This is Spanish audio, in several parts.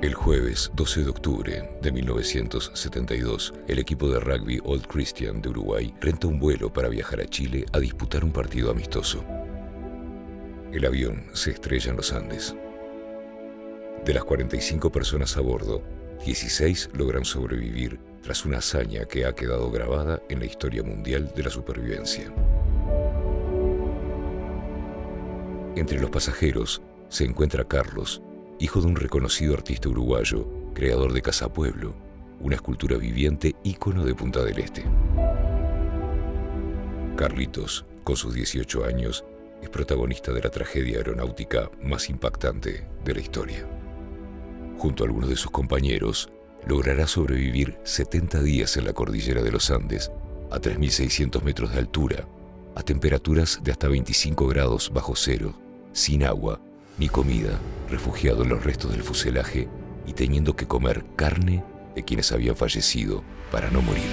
El jueves 12 de octubre de 1972, el equipo de rugby Old Christian de Uruguay renta un vuelo para viajar a Chile a disputar un partido amistoso. El avión se estrella en los Andes. De las 45 personas a bordo, 16 logran sobrevivir tras una hazaña que ha quedado grabada en la historia mundial de la supervivencia. Entre los pasajeros se encuentra Carlos, hijo de un reconocido artista uruguayo, creador de Casa Pueblo, una escultura viviente ícono de Punta del Este. Carlitos, con sus 18 años, es protagonista de la tragedia aeronáutica más impactante de la historia. Junto a algunos de sus compañeros, logrará sobrevivir 70 días en la cordillera de los Andes, a 3.600 metros de altura, a temperaturas de hasta 25 grados bajo cero, sin agua ni comida, refugiado en los restos del fuselaje y teniendo que comer carne de quienes habían fallecido para no morir.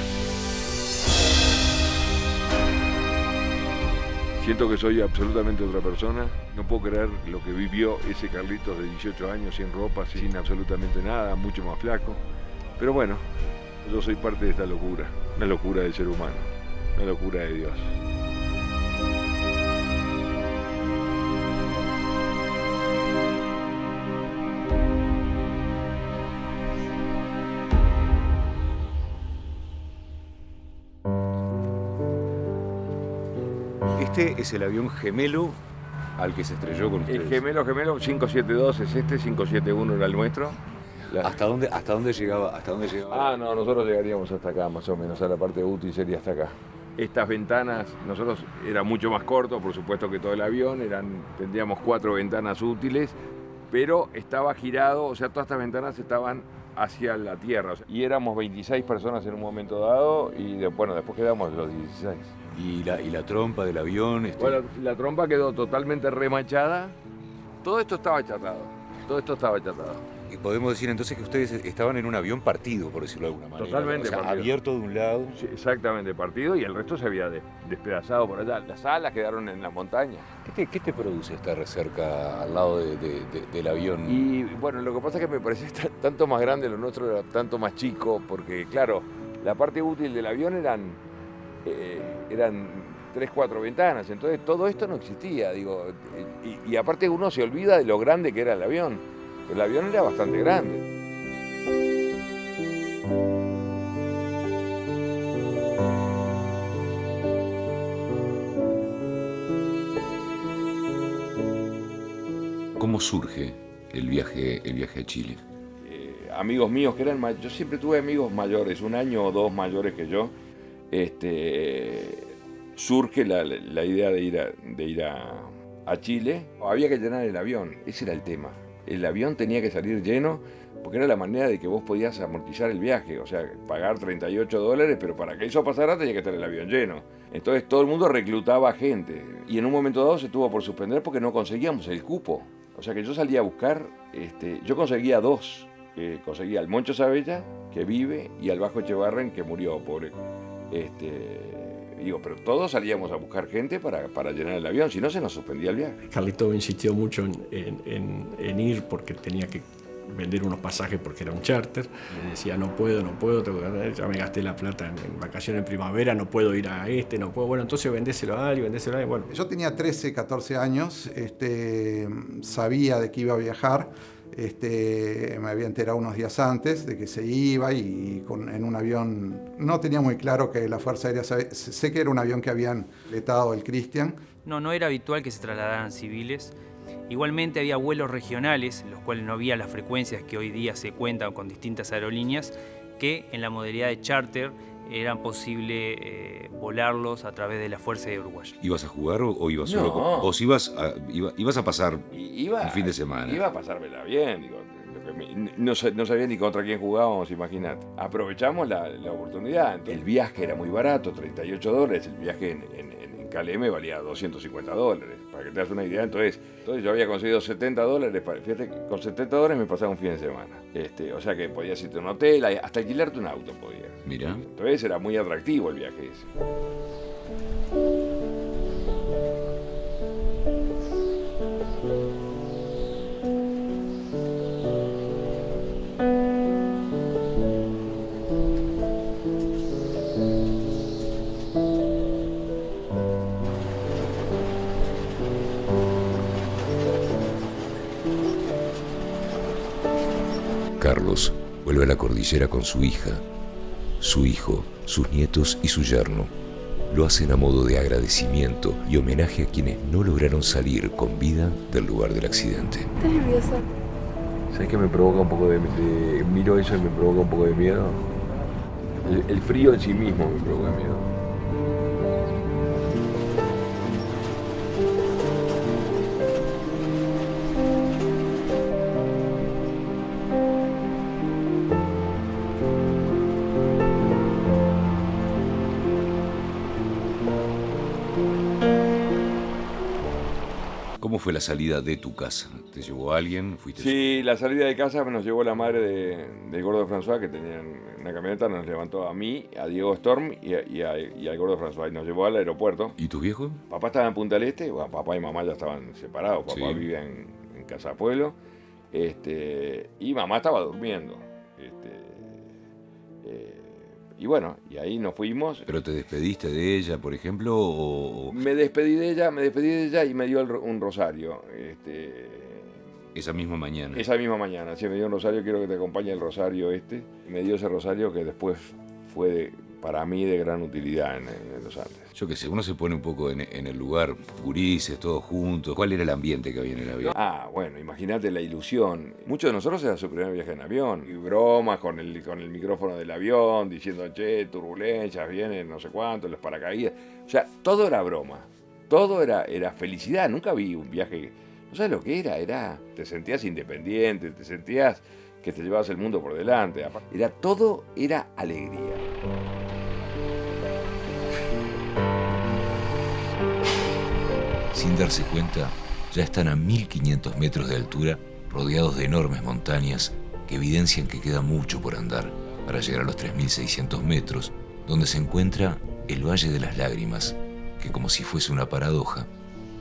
Siento que soy absolutamente otra persona. No puedo creer lo que vivió ese Carlitos de 18 años, sin ropa, sin absolutamente nada, mucho más flaco. Pero bueno, yo soy parte de esta locura, una locura del ser humano, una locura de Dios. Este es el avión gemelo al que se estrelló con ustedes. El gemelo 572 es este, 571 era el nuestro. ¿Hasta dónde llegaba? Ah, no, nosotros llegaríamos hasta acá, más o menos, a la parte útil sería hasta acá. Estas ventanas, nosotros era mucho más corto, por supuesto que todo el avión, tendríamos 4 ventanas útiles, pero estaba girado, o sea, todas estas ventanas estaban hacia la tierra. Y éramos 26 personas en un momento dado y bueno, después quedamos los 16. ¿Y la trompa del avión? Bueno, la trompa quedó totalmente remachada. Todo esto estaba achatado. Y podemos decir entonces que ustedes estaban en un avión partido, por decirlo de alguna manera. Totalmente, o sea, partido. Abierto de un lado. Sí, exactamente, partido, y el resto se había despedazado por allá. Las alas quedaron en la montaña. ¿Qué te produce estar cerca, al lado del avión? Y bueno, lo que pasa es que me parecía tanto más grande, lo nuestro era tanto más chico, porque claro, la parte útil del avión eran 3, 4 ventanas, entonces todo esto no existía, digo, y aparte uno se olvida de lo grande que era el avión, pero el avión era bastante grande. ¿Cómo surge el viaje a Chile? Amigos míos que eran yo siempre tuve amigos mayores, 1 año o 2 mayores que yo. Surge la idea de ir a Chile. Había que llenar el avión, ese era el tema. El avión tenía que salir lleno porque era la manera de que vos podías amortizar el viaje, o sea, pagar $38, pero para que eso pasara tenía que estar el avión lleno. Entonces todo el mundo reclutaba gente y en un momento dado se tuvo por suspender porque no conseguíamos el cupo. O sea que yo salía a buscar, yo conseguía 2. Conseguía al Moncho Sabella, que vive, y al Bajo Echevarren, que murió, pobre. Pero todos salíamos a buscar gente para llenar el avión, si no se nos suspendía el viaje. Carlito insistió mucho en ir porque tenía que vender unos pasajes porque era un charter. Le decía, no puedo, ya me gasté la plata en vacaciones en primavera, no puedo ir a no puedo. Bueno, entonces vendéselo a alguien, bueno. Yo tenía 13, 14 años, sabía de que iba a viajar. Me había enterado unos días antes de que se iba y en un avión, no tenía muy claro que la Fuerza Aérea, sé que era un avión que habían letado el Christian. No era habitual que se trasladaran civiles. Igualmente había vuelos regionales, en los cuales no había las frecuencias que hoy día se cuentan con distintas aerolíneas, que en la modalidad de charter eran posible volarlos a través de la Fuerza Aérea Uruguaya. ¿Ibas a jugar o ibas solo? No. ¿Vos ibas a pasar un fin de semana? Iba a pasármela bien, digo, no sabía ni contra quién jugábamos, imagínate. Aprovechamos la oportunidad. El viaje era muy barato, $38, el viaje en KLM valía $250, para que te das una idea. Entonces yo había conseguido $70, fíjate, con $70 me pasaba un fin de semana. O sea que podías irte a un hotel, hasta alquilarte un auto podías. Mirá. Entonces era muy atractivo el viaje ese. Carlos vuelve a la cordillera con su hija, su hijo, sus nietos y su yerno. Lo hacen a modo de agradecimiento y homenaje a quienes no lograron salir con vida del lugar del accidente. ¿Estás nervioso? ¿Sabes qué me provoca un poco miro eso y me provoca un poco de miedo? El frío en sí mismo me provoca miedo. ¿Cómo fue la salida de tu casa? ¿Te llevó alguien? ¿Fuiste Sí, la salida de casa nos llevó la madre del Gordo François, que tenía una camioneta, nos levantó a mí, a Diego Storm y al Gordo François, y nos llevó al aeropuerto. ¿Y tu viejo? Papá estaba en Punta del Este, bueno, papá y mamá ya estaban separados, papá Sí. vivía en Casa Pueblo, y mamá estaba durmiendo. Y bueno, y ahí nos fuimos. ¿Pero te despediste de ella, por ejemplo, o Me despedí de ella y me dio un rosario. esa misma mañana? Esa misma mañana, sí, me dio un rosario, quiero que te acompañe el rosario Me dio ese rosario que después fue para mí de gran utilidad en los Andes. Yo qué sé, uno se pone un poco en el lugar, gurises, todos juntos. ¿Cuál era el ambiente que había en el avión? Bueno, imagínate la ilusión. Muchos de nosotros era su primer viaje en avión. Y bromas con el micrófono del avión, diciendo, che, turbulencias, vienen no sé cuánto, los paracaídas. O sea, todo era broma. Todo era felicidad. Nunca vi un viaje. ¿No sabes lo que era? Te sentías independiente, te sentías que te llevabas el mundo por delante. Todo era alegría. Sin darse cuenta, ya están a 1500 metros de altura, rodeados de enormes montañas que evidencian que queda mucho por andar para llegar a los 3600 metros, donde se encuentra el Valle de las Lágrimas, que como si fuese una paradoja,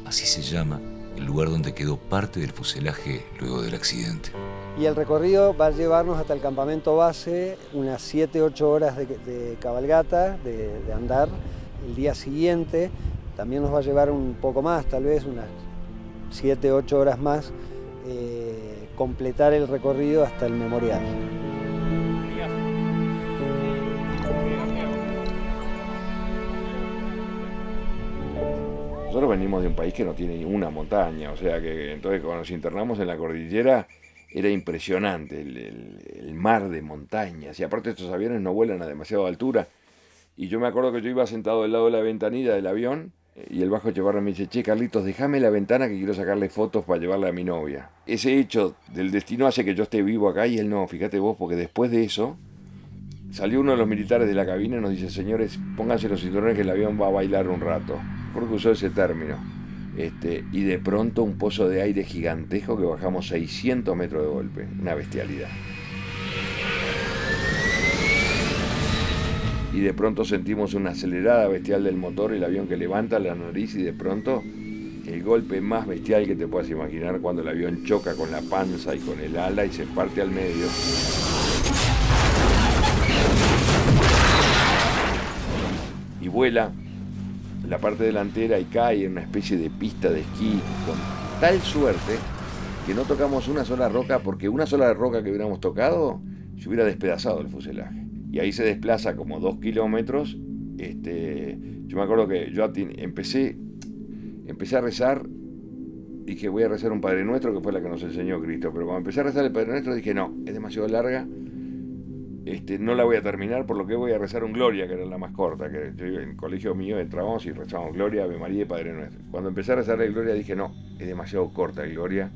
así se llama el lugar donde quedó parte del fuselaje luego del accidente. Y el recorrido va a llevarnos hasta el campamento base, unas 7-8 horas de cabalgata, de andar. El día siguiente también nos va a llevar un poco más, tal vez unas 7-8 horas más, completar el recorrido hasta el memorial. Nosotros venimos de un país que no tiene ninguna montaña, o sea que entonces cuando nos internamos en la cordillera era impresionante el mar de montañas, y aparte estos aviones no vuelan a demasiada altura. Y yo me acuerdo que yo iba sentado del lado de la ventanilla del avión y el bajo chaparro me dice, che, Carlitos, déjame la ventana que quiero sacarle fotos para llevarla a mi novia. Ese hecho del destino hace que yo esté vivo acá y él no, fíjate vos, porque después de eso salió uno de los militares de la cabina y nos dice, señores, pónganse los cinturones que el avión va a bailar un rato. Porque usó ese término. Y de pronto un pozo de aire gigantesco que bajamos 600 metros de golpe. Una bestialidad. Y de pronto sentimos una acelerada bestial del motor, el avión que levanta la nariz y de pronto el golpe más bestial que te puedas imaginar cuando el avión choca con la panza y con el ala y se parte al medio. Y vuela la parte delantera y cae en una especie de pista de esquí con tal suerte que no tocamos una sola roca, porque una sola roca que hubiéramos tocado se hubiera despedazado el fuselaje. Y ahí se desplaza como 2 kilómetros. Yo me acuerdo que yo empecé a rezar, dije voy a rezar un Padre Nuestro, que fue la que nos enseñó Cristo, pero cuando empecé a rezar el Padre Nuestro dije no, es demasiado larga, no la voy a terminar, por lo que voy a rezar un Gloria, que era la más corta, que yo en el colegio mío entrábamos y rezábamos Gloria, Ave María y Padre Nuestro. Cuando empecé a rezar el Gloria dije no, es demasiado corta el Gloria,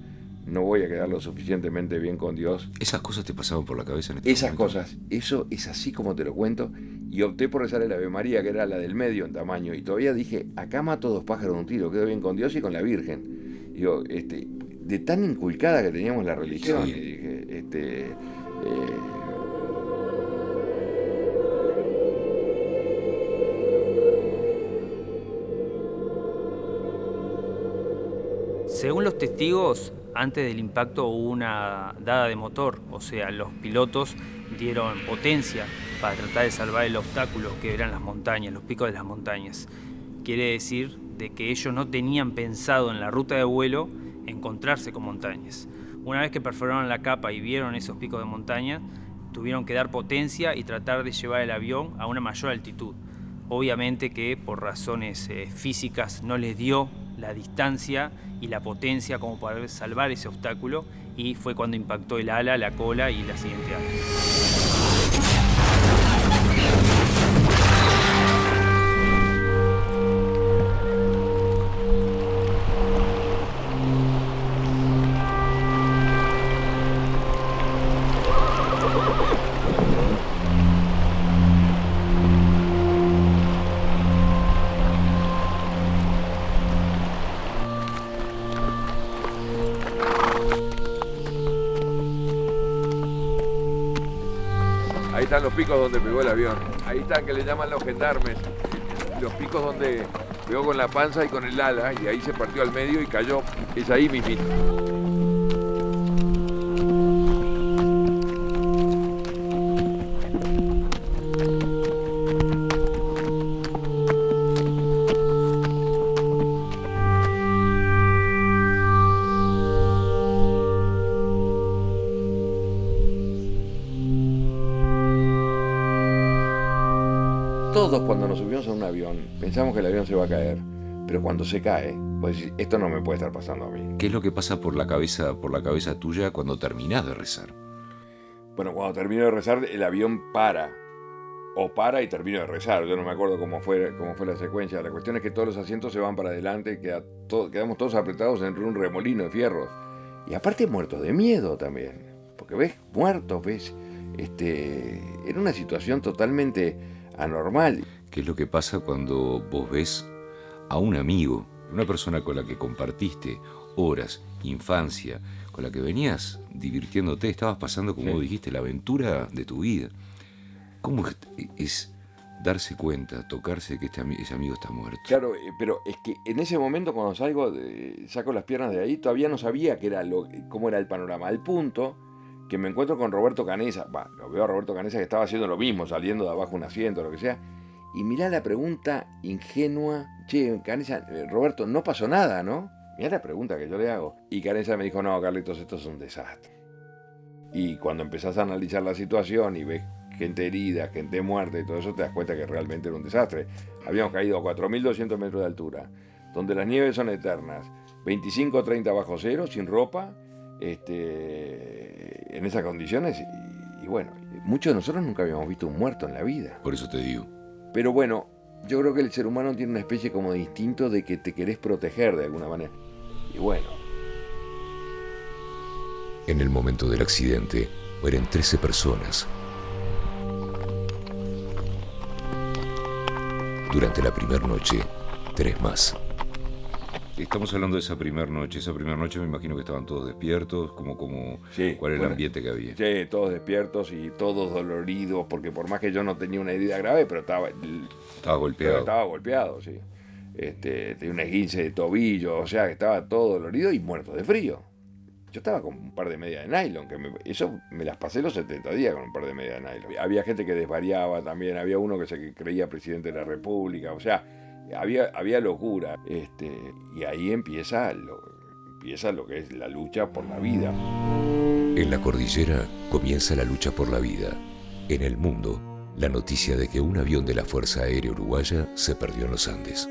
no voy a quedar lo suficientemente bien con Dios. ¿Esas cosas te pasaban por la cabeza en este Esas momento? cosas, eso es así como te lo cuento, y opté por rezar el Ave María, que era la del medio en tamaño, y todavía dije, acá mato 2 pájaros de un tiro, quedo bien con Dios y con la Virgen. Digo, de tan inculcada que teníamos la religión, Sí. y dije, Según los testigos, antes del impacto hubo una dada de motor, o sea, los pilotos dieron potencia para tratar de salvar el obstáculo que eran las montañas, los picos de las montañas. Quiere decir de que ellos no tenían pensado en la ruta de vuelo encontrarse con montañas. Una vez que perforaron la capa y vieron esos picos de montaña, tuvieron que dar potencia y tratar de llevar el avión a una mayor altitud. Obviamente que por razones físicas no les dio la distancia y la potencia como para salvar ese obstáculo, y fue cuando impactó el ala, la cola y la siguiente ala. Ahí están los picos donde pegó el avión. Ahí están, que le llaman los gendarmes. Los picos donde pegó con la panza y con el ala, y ahí se partió al medio y cayó. Es ahí mismito. Todos cuando nos subimos a un avión pensamos que el avión se va a caer, pero cuando se cae, vos decís, esto no me puede estar pasando a mí. ¿Qué es lo que pasa por la cabeza tuya cuando terminás de rezar? Bueno, cuando termino de rezar, el avión para. O para y termino de rezar. Yo no me acuerdo cómo fue la secuencia. La cuestión es que todos los asientos se van para adelante, quedamos todos apretados entre un remolino de fierros. Y aparte muertos de miedo también. Porque ves muertos, ves. Era una situación totalmente anormal. ¿Qué es lo que pasa cuando vos ves a un amigo, una persona con la que compartiste horas, infancia, con la que venías divirtiéndote, estabas pasando, como vos dijiste, la aventura de tu vida? ¿Cómo es darse cuenta, tocarse que ese amigo está muerto? Claro, pero es que en ese momento cuando saco las piernas de ahí, todavía no sabía cómo era el panorama. Al punto que me encuentro con Roberto Canessa, lo veo a Roberto Canessa que estaba haciendo lo mismo, saliendo de abajo un asiento, lo que sea, y mirá la pregunta ingenua, che, Canessa, Roberto, no pasó nada, ¿no? Mirá la pregunta que yo le hago. Y Canessa me dijo, no, Carlitos, esto es un desastre. Y cuando empezás a analizar la situación y ves gente herida, gente muerta y todo eso, te das cuenta que realmente era un desastre. Habíamos caído a 4.200 metros de altura, donde las nieves son eternas, 25 o 30 bajo cero, sin ropa, en esas condiciones, y bueno, muchos de nosotros nunca habíamos visto un muerto en la vida. Por eso te digo. Pero bueno, yo creo que el ser humano tiene una especie como de instinto de que te querés proteger de alguna manera. Y bueno. En el momento del accidente mueren 13 personas. Durante la primera noche, 3 más. Estamos hablando de esa primera noche. Esa primera noche me imagino que estaban todos despiertos, sí, ¿cuál era el ambiente que había? Sí, todos despiertos y todos doloridos, porque por más que yo no tenía una herida grave, pero estaba golpeado. Estaba golpeado, sí. Tenía un esguince de tobillo, o sea que estaba todo dolorido y muerto de frío. Yo estaba con un par de medias de nylon, eso me las pasé los 70 días con un par de medias de nylon. Había gente que desvariaba también, había uno que se creía presidente de la República, o sea, había locura. Y ahí empieza lo que es la lucha por la vida. En la cordillera comienza la lucha por la vida. En el mundo, la noticia de que un avión de la Fuerza Aérea Uruguaya se perdió en los Andes.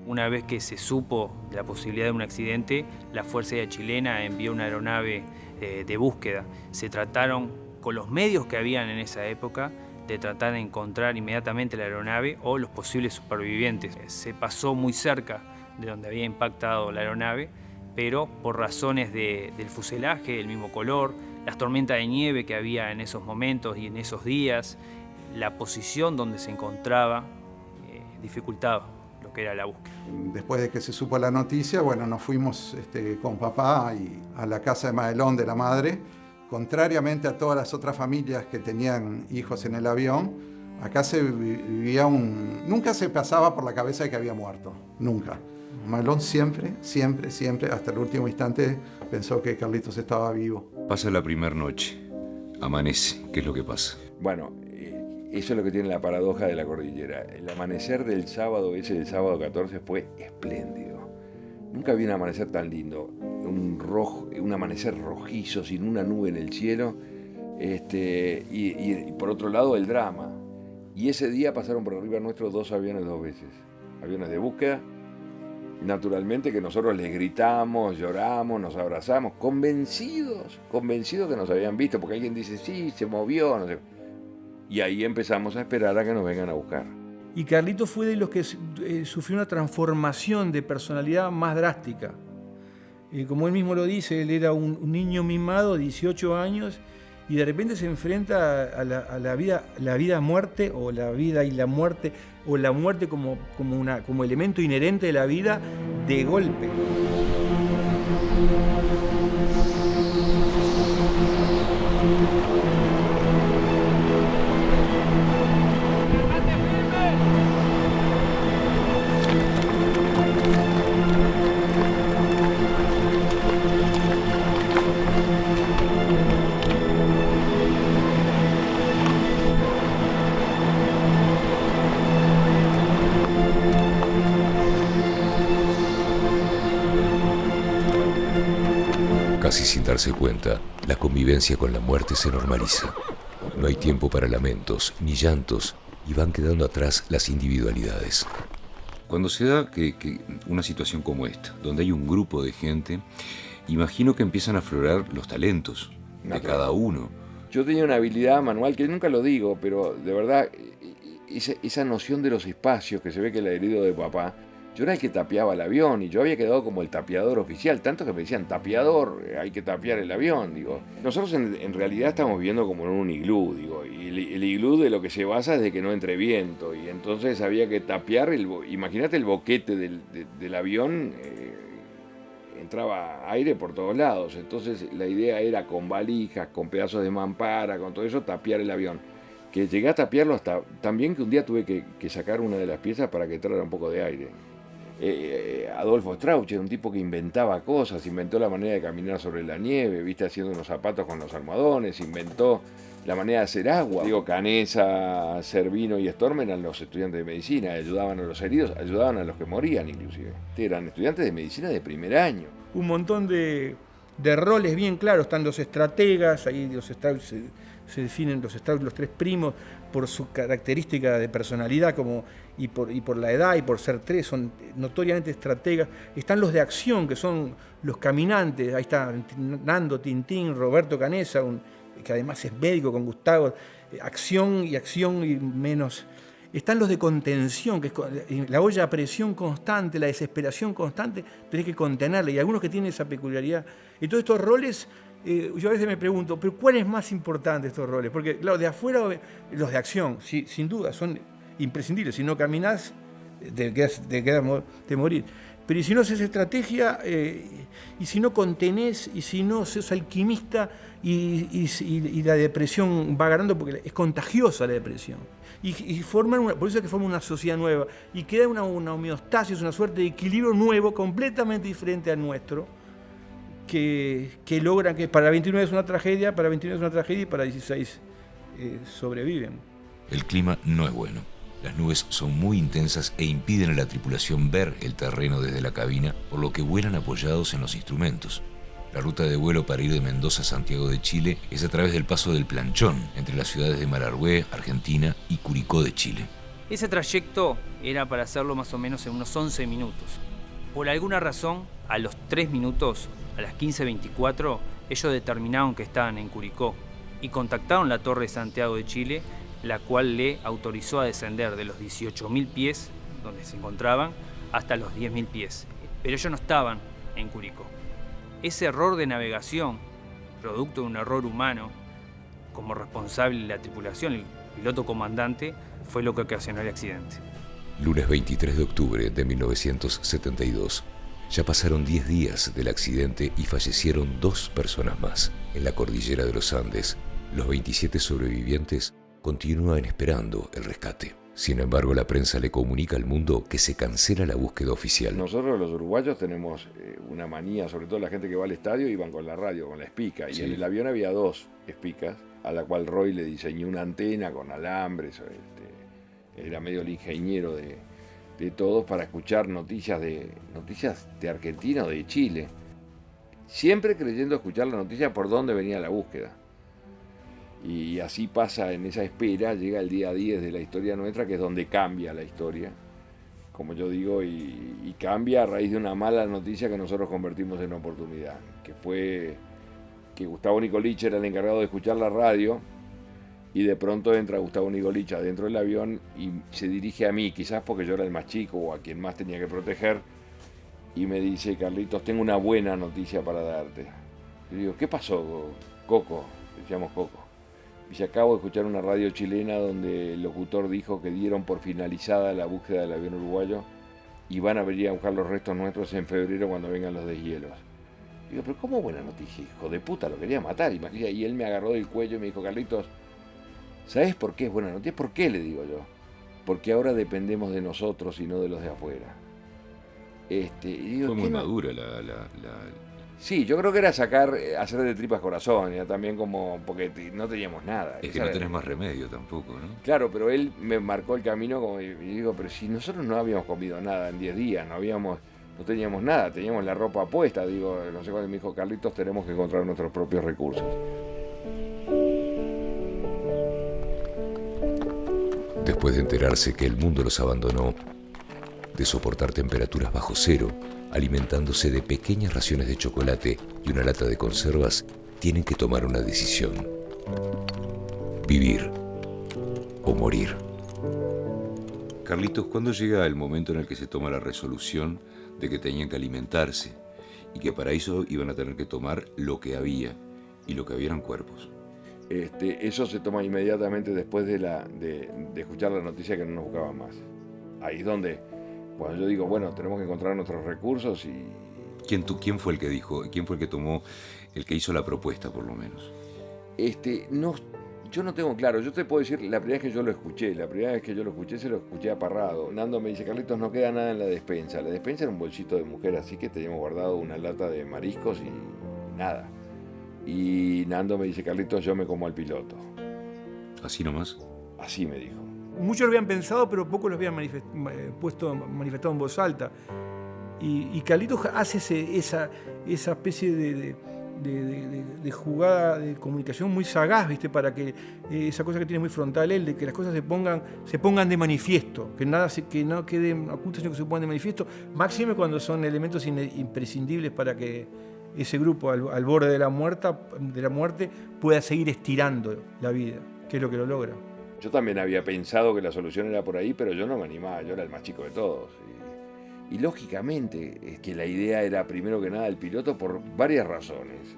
Una vez que se supo de la posibilidad de un accidente, la Fuerza Aérea Chilena envió una aeronave de búsqueda. Se trataron, con los medios que habían en esa época, de tratar de encontrar inmediatamente la aeronave o los posibles supervivientes. Se pasó muy cerca de donde había impactado la aeronave, pero por razones del fuselaje, el mismo color, las tormentas de nieve que había en esos momentos y en esos días, la posición donde se encontraba dificultaba lo que era la búsqueda. Después de que se supo la noticia, bueno, nos fuimos con papá a la casa de Madelón de la madre. Contrariamente a todas las otras familias que tenían hijos en el avión, acá se vivía nunca se pasaba por la cabeza de que había muerto, nunca. Madelón siempre, hasta el último instante, pensó que Carlitos estaba vivo. Pasa la primera noche, amanece, ¿qué es lo que pasa? Bueno, eso es lo que tiene la paradoja de la cordillera. El amanecer del sábado 14, fue espléndido. Nunca vi un amanecer tan lindo. un amanecer rojizo, sin una nube en el cielo, y por otro lado el drama. Y ese día pasaron por arriba nuestros 2 aviones 2 veces, aviones de búsqueda. Naturalmente que nosotros les gritamos, lloramos, nos abrazamos, convencidos que nos habían visto, porque alguien dice, sí, se movió, no sé. Y ahí empezamos a esperar a que nos vengan a buscar. Y Carlitos fue de los que sufrió una transformación de personalidad más drástica. Como él mismo lo dice, él era un niño mimado, 18 años, y de repente se enfrenta a la vida muerte, o la vida y la muerte, o la muerte como elemento inherente de la vida de golpe. Casi sin darse cuenta, la convivencia con la muerte se normaliza. No hay tiempo para lamentos ni llantos y van quedando atrás las individualidades. Cuando se da que una situación como esta, donde hay un grupo de gente, imagino que empiezan a aflorar los talentos de cada uno. Yo tenía una habilidad manual que nunca lo digo, pero de verdad, esa noción de los espacios que se ve que el herido de papá, yo era el que tapiaba el avión y yo había quedado como el tapiador oficial, tanto que me decían, tapiador, hay que tapiar el avión, digo. Nosotros en realidad estamos viviendo como en un iglú, digo, y el iglú de lo que se basa es de que no entre viento, y entonces había que tapiar, imagínate el boquete del avión, entraba aire por todos lados, entonces la idea era con valijas, con pedazos de mampara, con todo eso, tapiar el avión. Que llegué a tapiarlo hasta también que un día tuve que sacar una de las piezas para que entrara un poco de aire. Adolfo Strauch era un tipo que inventaba cosas, inventó la manera de caminar sobre la nieve, viste, haciendo unos zapatos con los almohadones, inventó la manera de hacer agua. Digo, Canesa, Servino y Storm eran los estudiantes de medicina, ayudaban a los heridos, ayudaban a los que morían inclusive. Eran estudiantes de medicina de primer año. Un montón de roles bien claros, están los estrategas, ahí los Strauch se definen los 3 primos por su característica de personalidad y por la edad y por ser 3, son notoriamente estrategas. Están los de acción, que son los caminantes, ahí está Nando, Tintín, Roberto Canesa, que además es médico con Gustavo, acción y menos. Están los de contención, que es la olla a presión constante, la desesperación constante, tenés que contenerla, y algunos que tienen esa peculiaridad. Y todos estos roles, yo a veces me pregunto, ¿pero cuál es más importante estos roles? Porque, claro, de afuera, los de acción, sí, sin duda, son imprescindibles. Si no caminás, te quedas de morir. Pero ¿y si no haces estrategia? ¿Y si no contenés? ¿Y si no sos alquimista? Y la depresión va ganando, porque es contagiosa la depresión. Y por eso es que forman una sociedad nueva. Y queda una homeostasis, una suerte de equilibrio nuevo, completamente diferente al nuestro, que logran que para 29 es una tragedia, y para 16 sobreviven. El clima no es bueno. Las nubes son muy intensas e impiden a la tripulación ver el terreno desde la cabina, por lo que vuelan apoyados en los instrumentos. La ruta de vuelo para ir de Mendoza a Santiago de Chile es a través del paso del Planchón, entre las ciudades de Marargüe, Argentina, y Curicó de Chile. Ese trayecto era para hacerlo más o menos en unos 11 minutos. Por alguna razón, a los 3 minutos, a las 15:24, ellos determinaron que estaban en Curicó y contactaron la Torre de Santiago de Chile, la cual le autorizó a descender de los 18.000 pies, donde se encontraban, hasta los 10.000 pies. Pero ellos no estaban en Curicó. Ese error de navegación, producto de un error humano, como responsable la tripulación, el piloto comandante, fue lo que ocasionó el accidente. Lunes 23 de octubre de 1972. Ya pasaron 10 días del accidente y fallecieron 2 personas más. En la cordillera de los Andes, los 27 sobrevivientes continúan esperando el rescate. Sin embargo, la prensa le comunica al mundo que se cancela la búsqueda oficial. Nosotros los uruguayos tenemos una manía, sobre todo la gente que va al estadio, iban con la radio, con la espica. Sí. Y en el avión había 2 espicas, a la cual Roy le diseñó una antena con alambres. Era medio el ingeniero de todos para escuchar noticias de Argentina o de Chile. siempre creyendo escuchar la noticia por dónde venía la búsqueda. Y así pasa en esa espera, llega el día 10 de la historia nuestra, que es donde cambia la historia, como yo digo, y cambia a raíz de una mala noticia que nosotros convertimos en oportunidad, que fue que Gustavo Nicolich era el encargado de escuchar la radio, y de pronto entra Gustavo Nicolich adentro del avión y se dirige a mí, quizás porque yo era el más chico o a quien más tenía que proteger, y me dice: Carlitos, tengo una buena noticia para darte. Y digo: ¿qué pasó, Coco? Decíamos Coco. Y acabo de escuchar una radio chilena donde el locutor dijo que dieron por finalizada la búsqueda del avión uruguayo y van a venir a buscar los restos nuestros en febrero cuando vengan los deshielos. Digo: pero ¿cómo buena noticia, hijo de puta? Lo quería matar, imagínate. Y él me agarró del cuello y me dijo: Carlitos, ¿sabes por qué es buena noticia? ¿Por qué? Le digo yo. Porque ahora dependemos de nosotros y no de los de afuera. Y digo, fue muy no? madura Sí, yo creo que era hacer de tripas corazón, era también como, porque no teníamos nada. Es que no tenés más remedio tampoco, ¿no? Claro, pero él me marcó el camino como, y digo: pero si nosotros no habíamos comido nada en 10 días, no teníamos nada, teníamos la ropa puesta, digo, no sé cuándo me dijo: Carlitos, tenemos que encontrar nuestros propios recursos. Después de enterarse que el mundo los abandonó, de soportar temperaturas bajo cero, alimentándose de pequeñas raciones de chocolate y una lata de conservas, tienen que tomar una decisión: vivir o morir. Carlitos, ¿cuándo llega el momento en el que se toma la resolución de que tenían que alimentarse y que para eso iban a tener que tomar lo que había, y lo que había eran cuerpos? Eso se toma inmediatamente después de escuchar la noticia que no nos buscaban más. Ahí es donde, cuando yo digo: bueno, tenemos que encontrar nuestros recursos. Y ¿Quién fue el que dijo? ¿Quién fue el que tomó, el que hizo la propuesta, por lo menos? No, yo no tengo claro. Yo te puedo decir, la primera vez que yo lo escuché, se lo escuché a Parrado. Nando me dice: Carlitos, no queda nada en la despensa. La despensa era un bolsito de mujer, así que teníamos guardado una lata de mariscos y nada. Y Nando me dice: Carlitos, yo me como al piloto. ¿Así nomás? Así me dijo. Muchos lo habían pensado, pero pocos lo habían manifestado en voz alta. Y Carlitos hace esa especie de jugada de comunicación muy sagaz, ¿viste? Para que esa cosa que tiene muy frontal él, de que las cosas se pongan de manifiesto, que no queden ocultas, sino que se pongan de manifiesto, máxime cuando son elementos imprescindibles para que ese grupo al borde de la muerte pueda seguir estirando la vida, que es lo que lo logra. Yo también había pensado que la solución era por ahí, pero yo no me animaba, yo era el más chico de todos. Y lógicamente es que la idea era, primero que nada, el piloto por varias razones.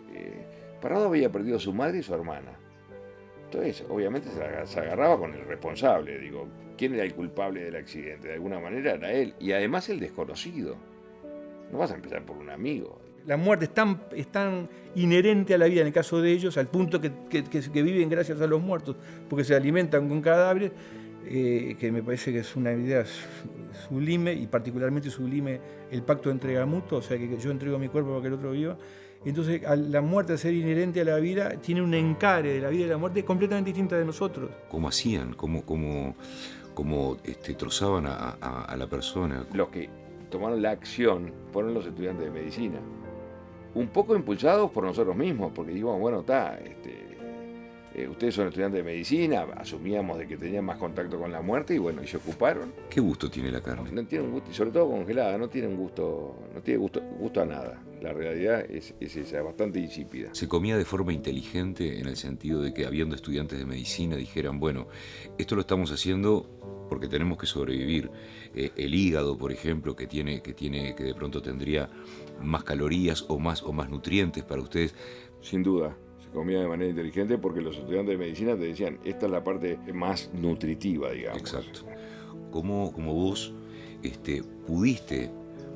Parrado había perdido a su madre y su hermana. Entonces, obviamente se agarraba con el responsable. Digo, ¿quién era el culpable del accidente? De alguna manera era él. Y además el desconocido. No vas a empezar por un amigo. La muerte es tan inherente a la vida en el caso de ellos, al punto que viven gracias a los muertos, porque se alimentan con cadáveres, que me parece que es una idea sublime, y particularmente sublime el pacto de entrega mutua, o sea, que yo entrego mi cuerpo para que el otro viva. Entonces, la muerte, al ser inherente a la vida, tiene un encare de la vida y la muerte completamente distinta de nosotros. ¿Cómo hacían? ¿Cómo trozaban a la persona? Los que tomaron la acción fueron los estudiantes de medicina. Un poco impulsados por nosotros mismos, porque dijimos: bueno, ustedes son estudiantes de medicina, asumíamos de que tenían más contacto con la muerte y bueno, y se ocuparon. ¿Qué gusto tiene la carne? No tiene un gusto, y sobre todo congelada, no tiene gusto a nada. La realidad es esa, bastante insípida. Se comía de forma inteligente, en el sentido de que, habiendo estudiantes de medicina, dijeran: bueno, esto lo estamos haciendo porque tenemos que sobrevivir. El hígado, por ejemplo, que de pronto tendría más calorías o más nutrientes para ustedes. Sin duda, se comía de manera inteligente porque los estudiantes de medicina te decían: esta es la parte más nutritiva, digamos. Exacto. ¿Cómo vos pudiste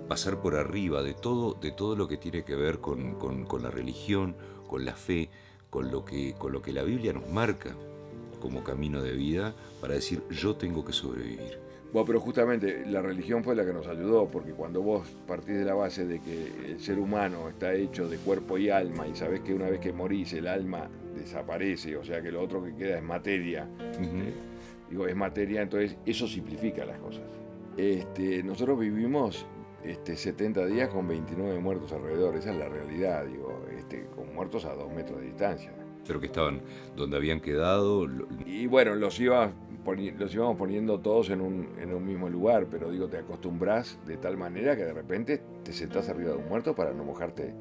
pasar por arriba de todo lo que tiene que ver con la religión, con la fe, con lo que la Biblia nos marca como camino de vida, para decir: yo tengo que sobrevivir? Bueno, pero justamente la religión fue la que nos ayudó, porque cuando vos partís de la base de que el ser humano está hecho de cuerpo y alma, y sabés que una vez que morís el alma desaparece, o sea que lo otro que queda es materia, es materia, entonces eso simplifica las cosas. Nosotros vivimos 70 días con 29 muertos alrededor, esa es la realidad, digo, con muertos a 2 metros de distancia. Pero que estaban donde habían quedado. Y bueno, los íbamos poniendo todos en un mismo lugar, pero digo, te acostumbras de tal manera que de repente te sentás arriba de un muerto para no mojarte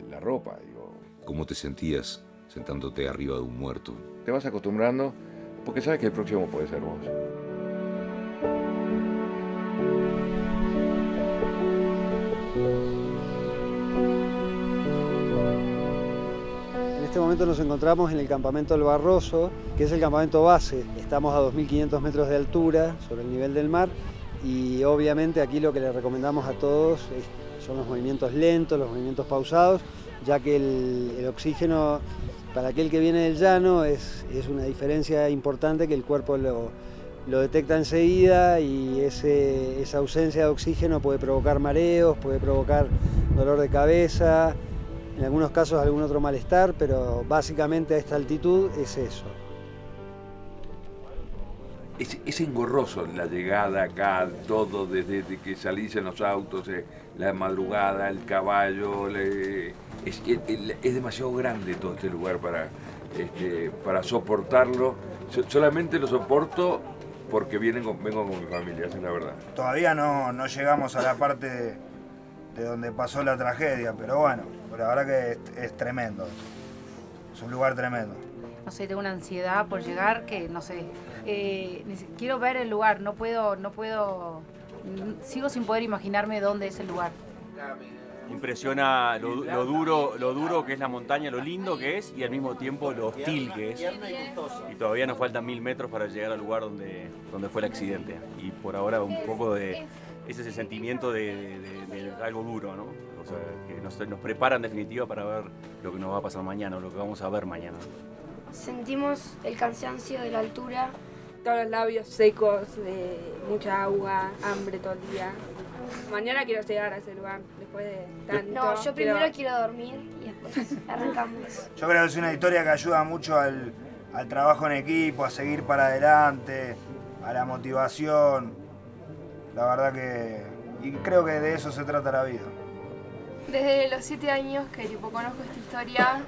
la ropa. Digo. ¿Cómo te sentías sentándote arriba de un muerto? Te vas acostumbrando porque sabes que el próximo puede ser vos. En este momento nos encontramos en el campamento El Barroso, que es el campamento base. Estamos a 2.500 metros de altura sobre el nivel del mar y obviamente aquí lo que le recomendamos a todos son los movimientos lentos, los movimientos pausados, ya que el oxígeno para aquel que viene del llano es una diferencia importante que el cuerpo lo detecta enseguida y esa ausencia de oxígeno puede provocar mareos, puede provocar dolor de cabeza, en algunos casos algún otro malestar, pero básicamente a esta altitud es eso. Es engorroso la llegada acá, todo desde que salís en los autos, la madrugada, el caballo, es demasiado grande todo este lugar para soportarlo. Solamente lo soporto porque vengo con mi familia, esa es la verdad. Todavía no llegamos a la parte de donde pasó la tragedia, pero bueno, la verdad que es tremendo. Es un lugar tremendo. No sé, tengo una ansiedad por llegar que, no sé, quiero ver el lugar, no puedo, sigo sin poder imaginarme dónde es el lugar. Impresiona lo duro que es la montaña, lo lindo que es y al mismo tiempo lo hostil que es. Y todavía nos faltan 1000 metros para llegar al lugar donde fue el accidente. Y por ahora un poco de ese es el sentimiento de algo duro, ¿no? O sea, que nos prepara en definitiva para ver lo que nos va a pasar mañana, o lo que vamos a ver mañana. Sentimos el cansancio de la altura. Todos los labios secos, mucha agua, hambre todo el día. Mañana quiero llegar a ese lugar, después de tanto. No, yo primero quiero dormir y después arrancamos. Yo creo que es una historia que ayuda mucho al trabajo en equipo, a seguir para adelante, a la motivación. La verdad y creo que de eso se trata la vida. Desde los 7 años que conozco esta historia,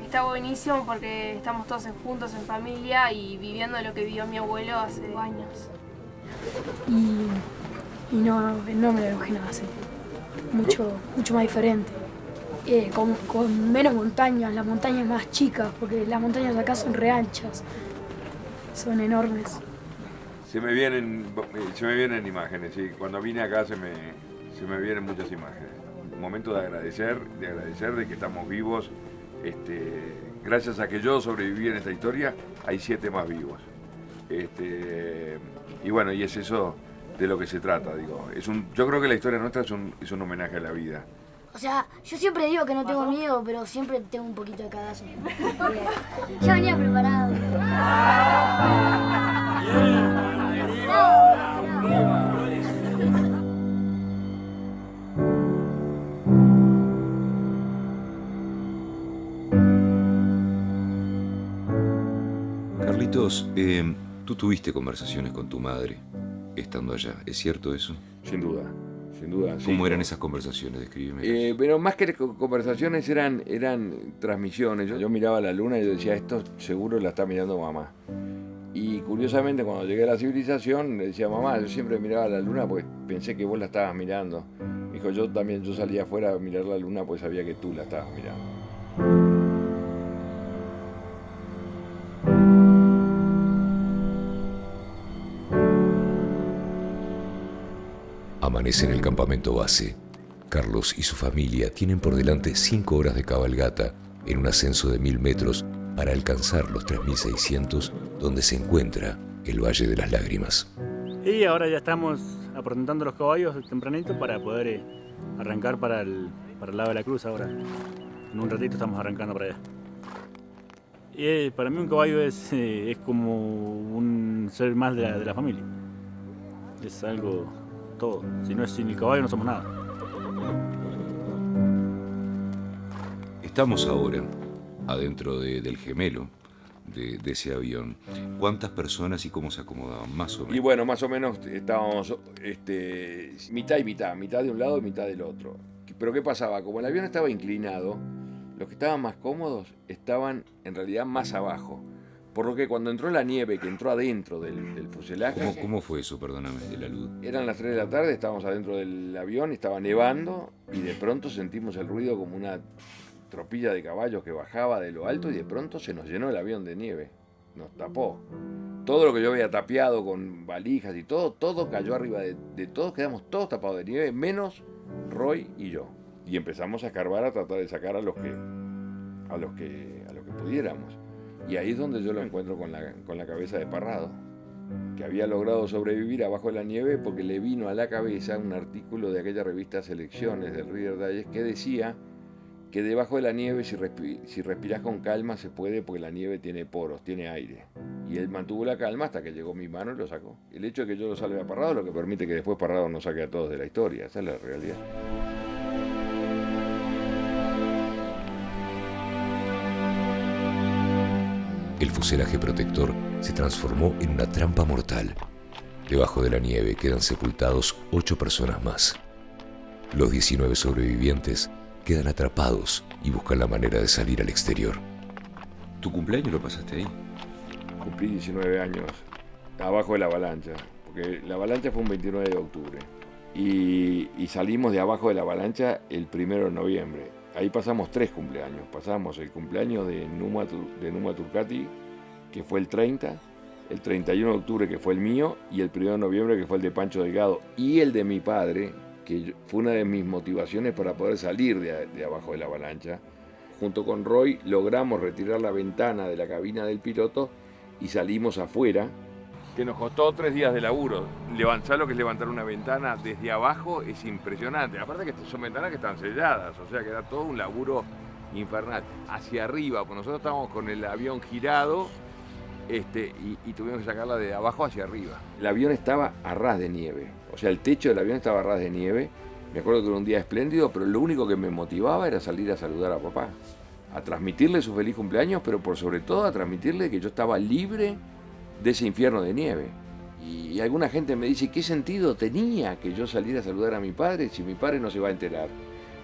está buenísimo porque estamos todos juntos en familia y viviendo lo que vivió mi abuelo hace 2 años. Y no me lo imaginaba así. Mucho más diferente. Con menos montañas, las montañas más chicas, porque las montañas de acá son re anchas. Son enormes. Se me vienen imágenes, sí. Cuando vine acá se me vienen muchas imágenes. Un momento de agradecer de que estamos vivos. Gracias a que yo sobreviví en esta historia, hay 7 más vivos. Y bueno, y es eso de lo que se trata, digo. Yo creo que la historia nuestra es un homenaje a la vida. O sea, yo siempre digo que no tengo miedo, pero siempre tengo un poquito de cagazo. Yo venía preparado. Carlitos, tú tuviste conversaciones con tu madre estando allá, ¿es cierto eso? Sin duda, sí. ¿Cómo eran esas conversaciones? Descríbeme. Pero más que conversaciones eran transmisiones. Yo miraba la luna y yo decía, esto seguro la está mirando mamá. Y curiosamente cuando llegué a la civilización le decía, mamá, yo siempre miraba la luna porque pensé que vos la estabas mirando. Me dijo, yo salía afuera a mirar la luna porque sabía que tú la estabas mirando. Amanece en el campamento base. Carlos y su familia tienen por delante 5 horas de cabalgata en un ascenso de 1000 metros para alcanzar los 3600, donde se encuentra el Valle de las Lágrimas. Y ahora ya estamos aprontando los caballos tempranito para poder arrancar para el lado de la cruz ahora. En un ratito estamos arrancando para allá. Y para mí un caballo es como un ser más de la familia. Es algo todo. Sin el caballo no somos nada. Estamos ahora adentro del gemelo de ese avión. ¿Cuántas personas y cómo se acomodaban? Más o menos. Y bueno, más o menos estábamos mitad y mitad de un lado y mitad del otro. Pero ¿qué pasaba? Como el avión estaba inclinado, los que estaban más cómodos estaban en realidad más abajo. Por lo que cuando entró la nieve, que entró adentro del fuselaje... ¿Cómo fue eso, perdóname, de la luz? Eran las 3 de la tarde, estábamos adentro del avión, estaba nevando y de pronto sentimos el ruido como una tropilla de caballos que bajaba de lo alto y de pronto se nos llenó el avión de nieve, nos tapó. Todo lo que yo había tapiado con valijas y todo cayó arriba de todos, quedamos todos tapados de nieve, menos Roy y yo. Y empezamos a escarbar a tratar de sacar a los que pudiéramos. Y ahí es donde yo lo encuentro con la cabeza de Parrado, que había logrado sobrevivir abajo de la nieve porque le vino a la cabeza un artículo de aquella revista Selecciones del Reader Digest que decía que debajo de la nieve, si respirás con calma, se puede porque la nieve tiene poros, tiene aire. Y él mantuvo la calma hasta que llegó mi mano y lo sacó. El hecho de que yo lo salve a Parrado es lo que permite que después Parrado nos saque a todos de la historia. Esa es la realidad. El fuselaje protector se transformó en una trampa mortal. Debajo de la nieve quedan sepultados 8 personas más. Los 19 sobrevivientes quedan atrapados y buscan la manera de salir al exterior. ¿Tu cumpleaños lo pasaste ahí? Cumplí 19 años, abajo de la avalancha, porque la avalancha fue un 29 de octubre. Y salimos de abajo de la avalancha el 1 de noviembre. Ahí pasamos 3 cumpleaños. Pasamos el cumpleaños de Numa Turcati, que fue el 30, el 31 de octubre, que fue el mío, y el 1 de noviembre, que fue el de Pancho Delgado, y el de mi padre, que fue una de mis motivaciones para poder salir de abajo de la avalancha. Junto con Roy logramos retirar la ventana de la cabina del piloto y salimos afuera. Que nos costó 3 días de laburo. ¿Sabes lo que es levantar una ventana desde abajo? Es impresionante. Aparte que son ventanas que están selladas, o sea que era todo un laburo infernal. Hacia arriba, pues nosotros estábamos con el avión girado y tuvimos que sacarla de abajo hacia arriba. El avión estaba a ras de nieve, o sea, el techo del avión estaba a ras de nieve. Me acuerdo que era un día espléndido, pero lo único que me motivaba era salir a saludar a papá, a transmitirle su feliz cumpleaños, pero por sobre todo a transmitirle que yo estaba libre de ese infierno de nieve. Y alguna gente me dice, ¿qué sentido tenía que yo saliera a saludar a mi padre si mi padre no se va a enterar?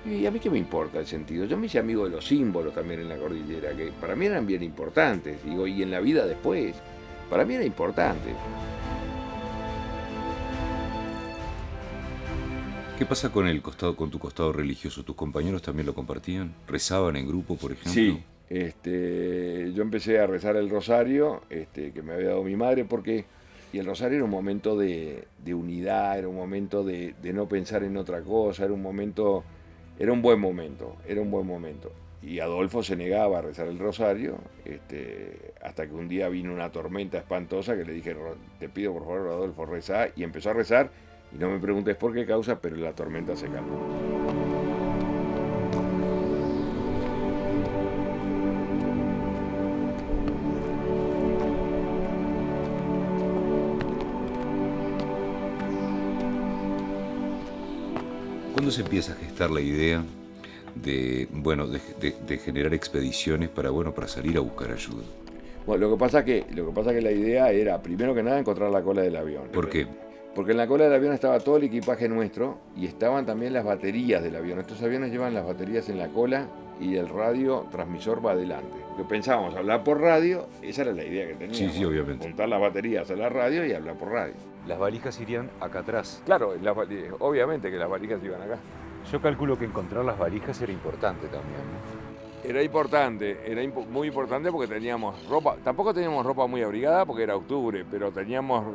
Y a mí qué me importa el sentido. Yo me hice amigo de los símbolos también en la cordillera, que para mí eran bien importantes, digo, y en la vida después, para mí era importante. ¿Qué pasa con tu costado religioso? ¿Tus compañeros también lo compartían? ¿Rezaban en grupo, por ejemplo? Sí. Yo empecé a rezar el rosario que me había dado mi madre, y el rosario era un momento de unidad, era un momento de no pensar en otra cosa, era un buen momento. Y Adolfo se negaba a rezar el rosario, hasta que un día vino una tormenta espantosa que le dije, te pido por favor, Adolfo, rezá, y empezó a rezar, y no me preguntes por qué causa, pero la tormenta se calmó. ¿Cuándo se empieza a gestar la idea de generar expediciones para salir a buscar ayuda? Bueno, lo que pasa que la idea era, primero que nada, encontrar la cola del avión. ¿Por qué? Porque en la cola del avión estaba todo el equipaje nuestro y estaban también las baterías del avión. Estos aviones llevan las baterías en la cola y el radio transmisor va adelante. Porque pensábamos hablar por radio, esa era la idea que teníamos. Sí, obviamente. Juntar las baterías a la radio y hablar por radio. Las valijas irían acá atrás. Claro, obviamente que las valijas iban acá. Yo calculo que encontrar las valijas era importante también, ¿no? Era importante, muy importante porque teníamos ropa. Tampoco teníamos ropa muy abrigada porque era octubre, pero teníamos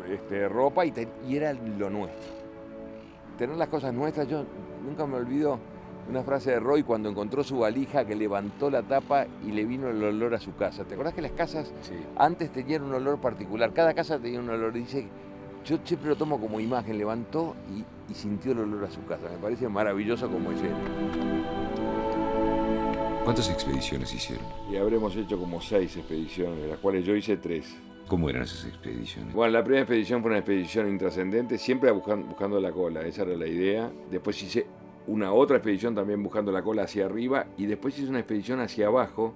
ropa y era lo nuestro. Tener las cosas nuestras, yo nunca me olvido una frase de Roy cuando encontró su valija, que levantó la tapa y le vino el olor a su casa. ¿Te acordás que las casas antes tenían un olor particular? Cada casa tenía un olor. Dice, yo siempre lo tomo como imagen, levantó y sintió el olor a su casa. Me parece maravilloso como es él. ¿Cuántas expediciones hicieron? Y habremos hecho como 6 expediciones, de las cuales yo hice 3. ¿Cómo eran esas expediciones? Bueno, la primera expedición fue una expedición intrascendente, siempre buscando la cola, esa era la idea. Después hice otra expedición también buscando la cola hacia arriba, y después hice una expedición hacia abajo,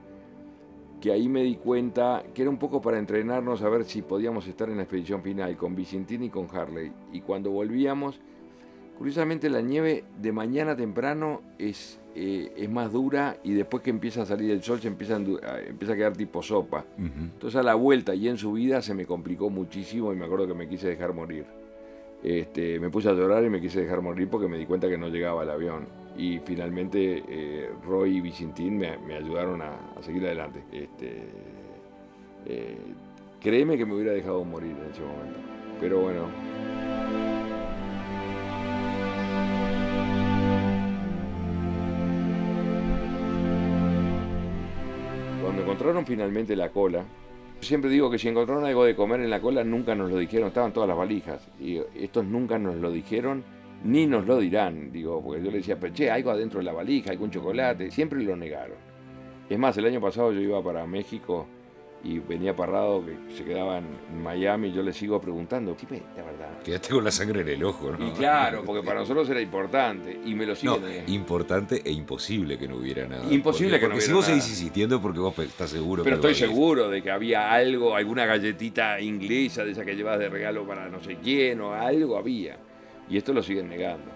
que ahí me di cuenta que era un poco para entrenarnos a ver si podíamos estar en la expedición final con Vicentín y con Harley. Y cuando volvíamos, curiosamente la nieve de mañana temprano es más dura y después que empieza a salir el sol se empieza a quedar tipo sopa. Entonces a la vuelta y en subida se me complicó muchísimo y me acuerdo que me quise dejar morir. Me puse a llorar y me quise dejar morir porque me di cuenta que no llegaba al avión. Y finalmente Roy y Vicentín me ayudaron a seguir adelante. Créeme que me hubiera dejado morir en ese momento. Pero bueno. Cuando encontraron finalmente la cola, siempre digo que si encontraron algo de comer en la cola, nunca nos lo dijeron, estaban todas las valijas. Y estos nunca nos lo dijeron, ni nos lo dirán, digo, porque yo le decía, pero che, algo adentro de la valija, algún chocolate, siempre lo negaron. Es más, el año pasado yo iba para México y venía Parrado, que se quedaba en Miami, y yo le sigo preguntando, sí, la verdad. Quedaste con la sangre en el ojo, ¿no? Y claro, porque para nosotros era importante, y me lo siguen. No, importante e imposible que no hubiera nada. Imposible que no hubiera nada. Porque si vos seguís insistiendo, porque vos estás seguro. Pero estoy seguro de que había algo, alguna galletita inglesa de esa que llevas de regalo para no sé quién, o algo había. Y esto lo siguen negando.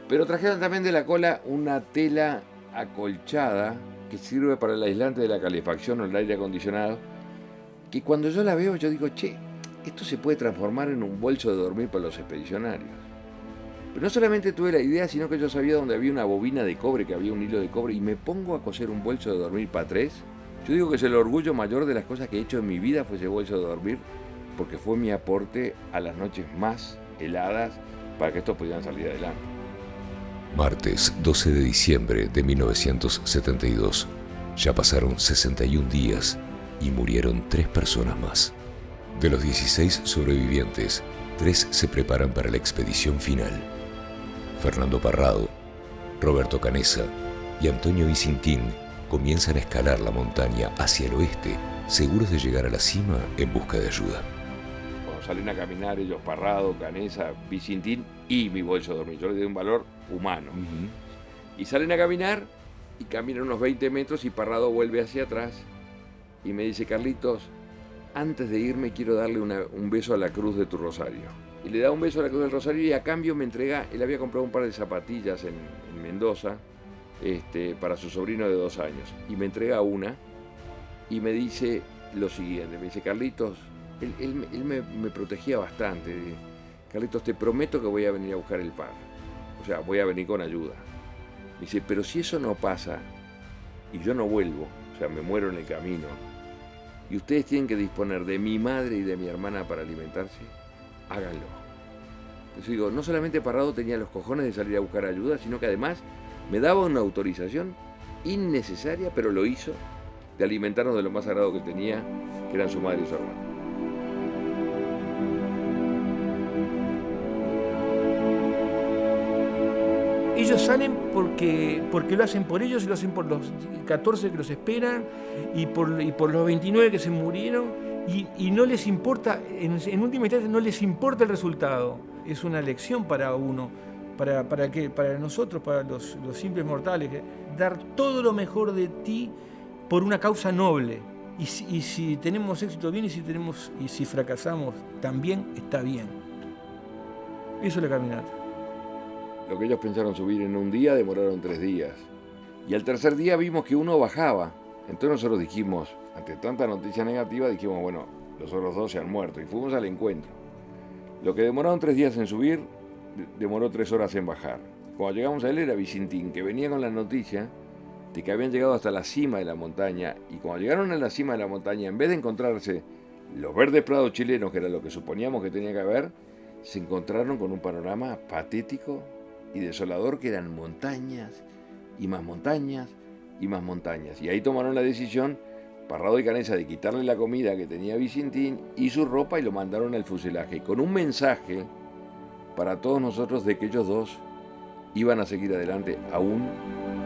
Pero trajeron también de la cola una tela acolchada que sirve para el aislante de la calefacción o el aire acondicionado, que cuando yo la veo yo digo, che, esto se puede transformar en un bolso de dormir para los expedicionarios. Pero no solamente tuve la idea, sino que yo sabía dónde había una bobina de cobre, que había un hilo de cobre, y me pongo a coser un bolso de dormir para 3. Yo digo que es el orgullo mayor de las cosas que he hecho en mi vida, fue ese bolso de dormir, porque fue mi aporte a las noches más heladas para que estos pudieran salir adelante. Martes 12 de diciembre de 1972. Ya pasaron 61 días y murieron 3 personas más. De los 16 sobrevivientes, 3 se preparan para la expedición final. Fernando Parrado, Roberto Canessa y Antonio Vicentín comienzan a escalar la montaña hacia el oeste, seguros de llegar a la cima en busca de ayuda. Cuando salen a caminar ellos, Parrado, Canessa, Vicentín y mi bolso de dormir, yo les doy un valor humano. Y salen a caminar y caminan unos 20 metros y Parrado vuelve hacia atrás y me dice, Carlitos, antes de irme quiero darle un beso a la cruz de tu rosario. Y le da un beso a la cruz del rosario y a cambio me entrega, él había comprado un par de zapatillas en Mendoza para su sobrino de 2 años. Y me entrega una y me dice lo siguiente, me dice, Carlitos, él me protegía bastante. Carlitos, te prometo que voy a venir a buscar el par. O sea, voy a venir con ayuda. Me dice, pero si eso no pasa y yo no vuelvo, o sea, me muero en el camino, y ustedes tienen que disponer de mi madre y de mi hermana para alimentarse, háganlo. Entonces digo, no solamente Parrado tenía los cojones de salir a buscar ayuda, sino que además me daba una autorización innecesaria, pero lo hizo, de alimentarnos de lo más sagrado que tenía, que eran su madre y su hermana. Ellos salen porque lo hacen por ellos y lo hacen por los 14 que los esperan y por los 29 que se murieron y no les importa, en última instancia no les importa el resultado. Es una lección para uno, para nosotros, para los simples mortales, dar todo lo mejor de ti por una causa noble. Y si tenemos éxito, bien, y si fracasamos, también está bien. Eso es la caminata. Lo que ellos pensaron subir en un día, demoraron 3 días. Y al tercer día vimos que uno bajaba. Entonces nosotros dijimos, ante tanta noticia negativa, dijimos, bueno, los otros 2 se han muerto. Y fuimos al encuentro. Lo que demoraron 3 días en subir, demoró 3 horas en bajar. Cuando llegamos a él era Vicentín, que venía con la noticia de que habían llegado hasta la cima de la montaña. Y cuando llegaron a la cima de la montaña, en vez de encontrarse los verdes prados chilenos, que era lo que suponíamos que tenía que haber, se encontraron con un panorama patético y desolador, que eran montañas y más montañas y más montañas. Y ahí tomaron la decisión, Parrado y Canessa, de quitarle la comida que tenía Vicentín y su ropa y lo mandaron al fuselaje, con un mensaje para todos nosotros de que ellos 2 iban a seguir adelante aún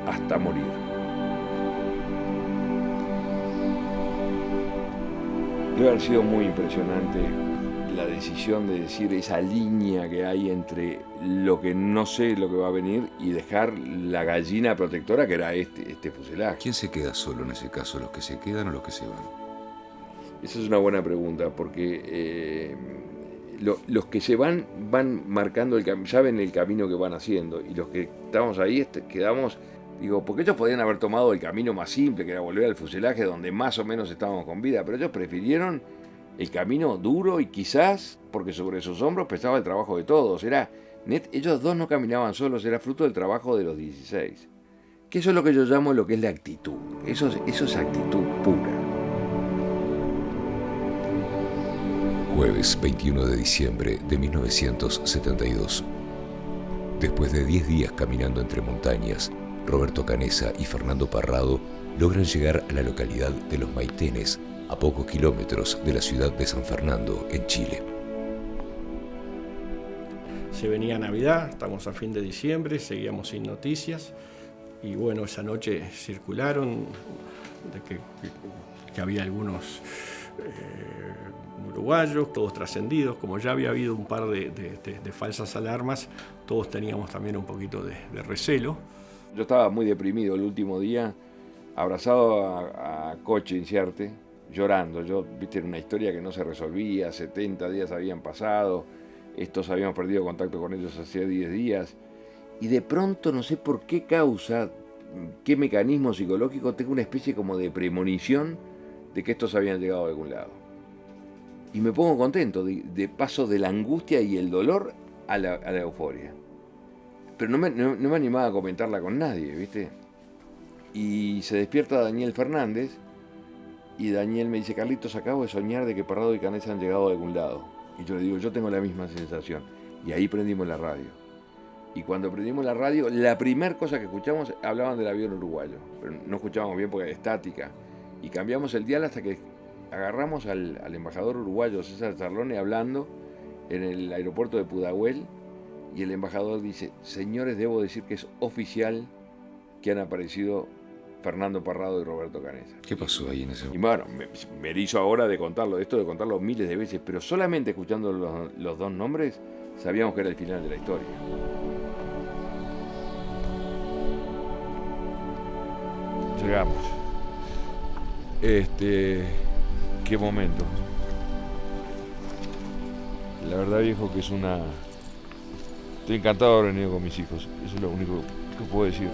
hasta morir. Debe haber sido muy impresionante la decisión de decir esa línea que hay entre lo que no sé lo que va a venir y dejar la gallina protectora que era este fuselaje. ¿Quién se queda solo en ese caso? ¿Los que se quedan o los que se van? Esa es una buena pregunta, porque los que se van marcando saben el camino que van haciendo, y los que estamos ahí quedamos, digo, porque ellos podían haber tomado el camino más simple, que era volver al fuselaje donde más o menos estábamos con vida, pero ellos prefirieron el camino duro y quizás, porque sobre sus hombros pesaba el trabajo de todos, ellos dos no caminaban solos, era fruto del trabajo de los 16. Que eso es lo que yo llamo lo que es la actitud, eso es actitud pura. Jueves 21 de diciembre de 1972. Después de 10 días caminando entre montañas, Roberto Canessa y Fernando Parrado logran llegar a la localidad de Los Maitenes, a pocos kilómetros de la ciudad de San Fernando, en Chile. Se venía Navidad, estamos a fin de diciembre, seguíamos sin noticias, y bueno, esa noche circularon de que había algunos uruguayos, todos trascendidos. Como ya había habido un par de falsas alarmas, todos teníamos también un poquito de recelo. Yo estaba muy deprimido el último día, abrazado a Coche Inciarte, llorando. Era una historia que no se resolvía, 70 días habían pasado, estos habíamos perdido contacto con ellos hace 10 días, y de pronto, no sé por qué causa, qué mecanismo psicológico, tengo una especie como de premonición de que estos habían llegado a algún lado. Y me pongo contento, de paso de la angustia y el dolor a la euforia. Pero no me animaba a comentarla con nadie, ¿viste? Y se despierta Daniel Fernández, y Daniel me dice: Carlitos, acabo de soñar de que Parrado y Canessa han llegado a algún lado. Y yo le digo: yo tengo la misma sensación. Y ahí prendimos la radio. Y cuando prendimos la radio, la primera cosa que escuchamos, hablaban del avión uruguayo. Pero no escuchábamos bien porque era estática. Y cambiamos el dial hasta que agarramos al embajador uruguayo, César Charlone, hablando en el aeropuerto de Pudahuel. Y el embajador dice: señores, debo decir que es oficial que han aparecido Fernando Parrado y Roberto Canessa. ¿Qué pasó ahí en ese momento? Y bueno, me erizo ahora de contarlo, esto de contarlo miles de veces, pero solamente escuchando los dos nombres sabíamos que era el final de la historia. Llegamos. Qué momento. La verdad, viejo, que es una... Estoy encantado de haber venido con mis hijos, eso es lo único que puedo decir.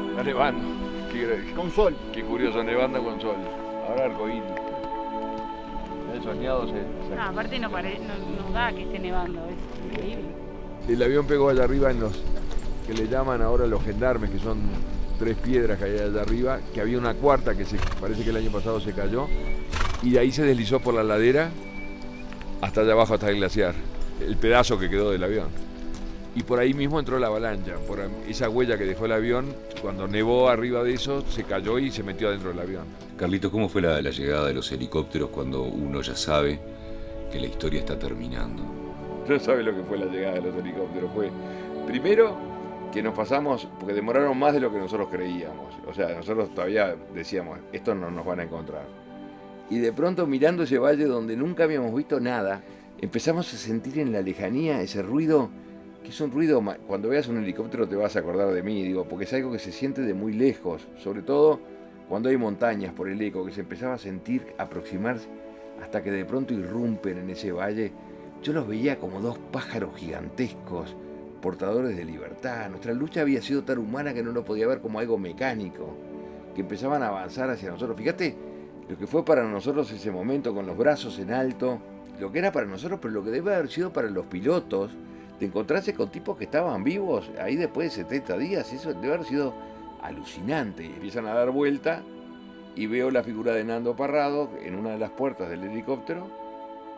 Está nevando. Con sol. Qué curioso, nevando con sol. Ahora arcoíris. El soñado se... No, aparte no da que esté nevando, es increíble. El avión pegó allá arriba en los que le llaman ahora los gendarmes, que son 3 piedras que hay allá arriba, que había una cuarta que parece que el año pasado se cayó, y de ahí se deslizó por la ladera hasta allá abajo, hasta el glaciar, el pedazo que quedó del avión. Y por ahí mismo entró la avalancha, por esa huella que dejó el avión, cuando nevó arriba de eso, se cayó y se metió adentro del avión. Carlito, ¿cómo fue la llegada de los helicópteros cuando uno ya sabe que la historia está terminando? No sabe lo que fue la llegada de los helicópteros. Fue, primero, que nos pasamos, porque demoraron más de lo que nosotros creíamos. O sea, nosotros todavía decíamos, estos no nos van a encontrar. Y de pronto, mirando ese valle donde nunca habíamos visto nada, empezamos a sentir en la lejanía ese ruido, que es un ruido, cuando veas un helicóptero te vas a acordar de mí, digo, porque es algo que se siente de muy lejos, sobre todo cuando hay montañas por el eco, que se empezaba a sentir aproximarse hasta que de pronto irrumpen en ese valle. Yo los veía como 2 pájaros gigantescos, portadores de libertad. Nuestra lucha había sido tan humana que no lo podía ver como algo mecánico, que empezaban a avanzar hacia nosotros. Fíjate lo que fue para nosotros ese momento, con los brazos en alto, lo que era para nosotros, pero lo que debe haber sido para los pilotos, de encontrarse con tipos que estaban vivos ahí después de 70 días, eso debe haber sido alucinante. Y empiezan a dar vuelta y veo la figura de Nando Parrado en una de las puertas del helicóptero,